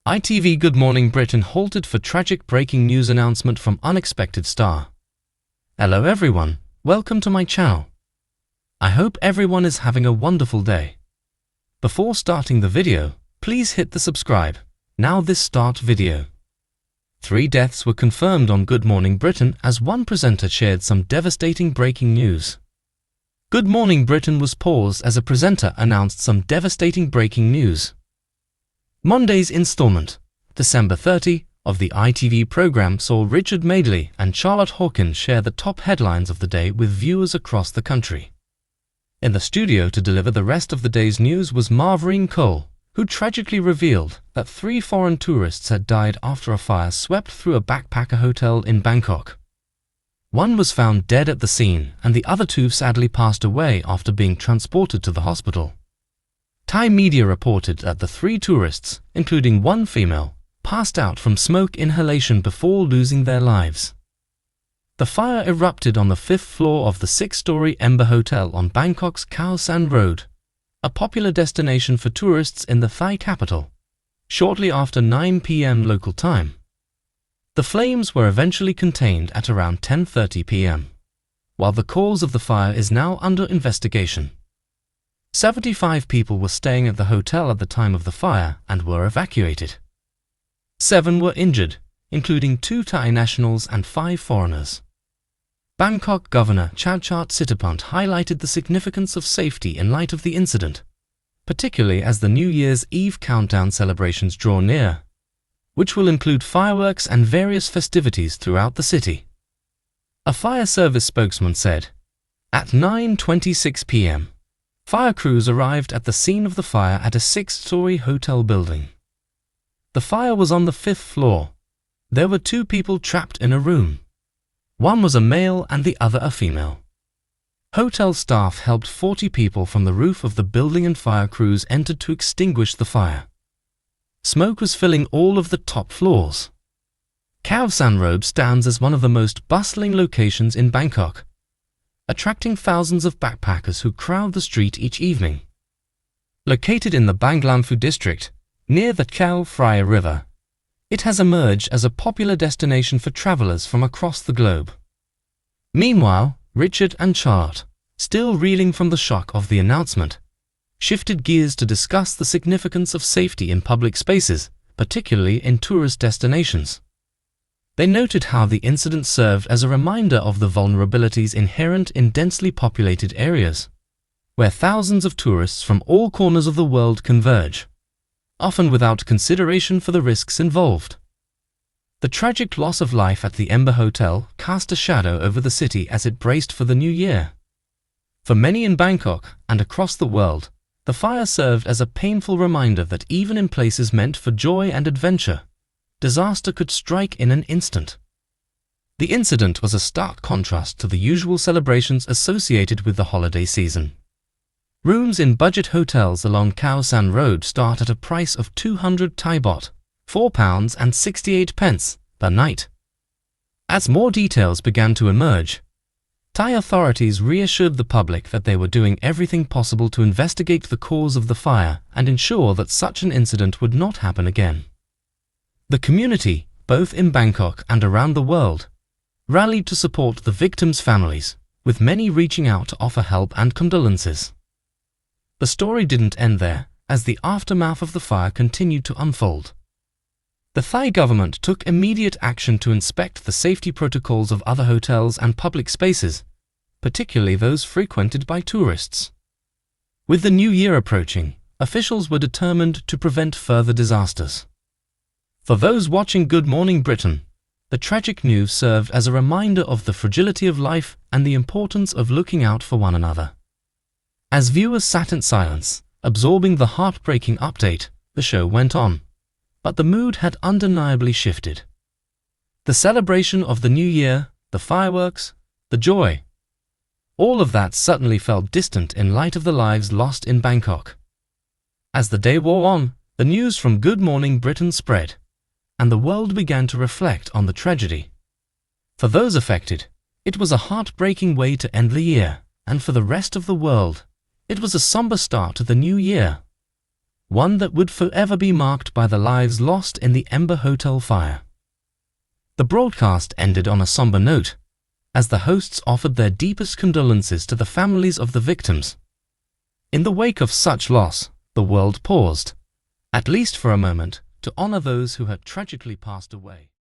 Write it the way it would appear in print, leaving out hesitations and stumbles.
ITV Good Morning Britain halted for tragic breaking news announcement from unexpected star. Hello everyone, welcome to my channel. I hope everyone is having a wonderful day. Before starting the video, please hit the subscribe. Now this start video. 3 deaths were confirmed on Good Morning Britain as one presenter shared some devastating breaking news. Good Morning Britain was paused as a presenter announced some devastating breaking news. Monday's installment, December 30, of the ITV programme saw Richard Madeley and Charlotte Hawkins share the top headlines of the day with viewers across the country. In the studio to deliver the rest of the day's news was Marvin Cole, who tragically revealed that 3 foreign tourists had died after a fire swept through a backpacker hotel in Bangkok. One was found dead at the scene and the other 2 sadly passed away after being transported to the hospital. Thai media reported that the 3 tourists, including 1 female, passed out from smoke inhalation before losing their lives. The fire erupted on the 5th floor of the 6-story Ember Hotel on Bangkok's Khao San Road, a popular destination for tourists in the Thai capital, shortly after 9 p.m. local time. The flames were eventually contained at around 10:30 p.m., while the cause of the fire is now under investigation. 75 people were staying at the hotel at the time of the fire and were evacuated. 7 were injured, including 2 Thai nationals and 5 foreigners. Bangkok Governor Chadchart Sitapant highlighted the significance of safety in light of the incident, particularly as the New Year's Eve countdown celebrations draw near, which will include fireworks and various festivities throughout the city. A fire service spokesman said, "At 9:26 p.m., fire crews arrived at the scene of the fire at a 6-story hotel building. The fire was on the 5th floor. There were 2 people trapped in a room. One was a male and the other a female. Hotel staff helped 40 people from the roof of the building and fire crews entered to extinguish the fire. Smoke was filling all of the top floors." Khao San Road stands as one of the most bustling locations in Bangkok, attracting thousands of backpackers who crowd the street each evening. Located in the Bang Lamphue district, near the Chao Phraya River, it has emerged as a popular destination for travelers from across the globe. Meanwhile, Richard and Charlotte, still reeling from the shock of the announcement, shifted gears to discuss the significance of safety in public spaces, particularly in tourist destinations. They noted how the incident served as a reminder of the vulnerabilities inherent in densely populated areas, where thousands of tourists from all corners of the world converge, often without consideration for the risks involved. The tragic loss of life at the Ember Hotel cast a shadow over the city as it braced for the new year. For many in Bangkok and across the world, the fire served as a painful reminder that even in places meant for joy and adventure, disaster could strike in an instant. The incident was a stark contrast to the usual celebrations associated with the holiday season. Rooms in budget hotels along Khao San Road start at a price of 200 Thai baht, £4.68 per night. As more details began to emerge, Thai authorities reassured the public that they were doing everything possible to investigate the cause of the fire and ensure that such an incident would not happen again. The community, both in Bangkok and around the world, rallied to support the victims' families, with many reaching out to offer help and condolences. The story didn't end there, as the aftermath of the fire continued to unfold. The Thai government took immediate action to inspect the safety protocols of other hotels and public spaces, particularly those frequented by tourists. With the new year approaching, officials were determined to prevent further disasters. For those watching Good Morning Britain, the tragic news served as a reminder of the fragility of life and the importance of looking out for one another. As viewers sat in silence, absorbing the heartbreaking update, the show went on, but the mood had undeniably shifted. The celebration of the new year, the fireworks, the joy, all of that suddenly felt distant in light of the lives lost in Bangkok. As the day wore on, the news from Good Morning Britain spread, and the world began to reflect on the tragedy. For those affected, it was a heartbreaking way to end the year, and for the rest of the world, it was a somber start to the new year. one that would forever be marked by the lives lost in the Ember Hotel fire. The broadcast ended on a somber note, as the hosts offered their deepest condolences to the families of the victims. In the wake of such loss, the world paused, at least for a moment, to honor those who had tragically passed away.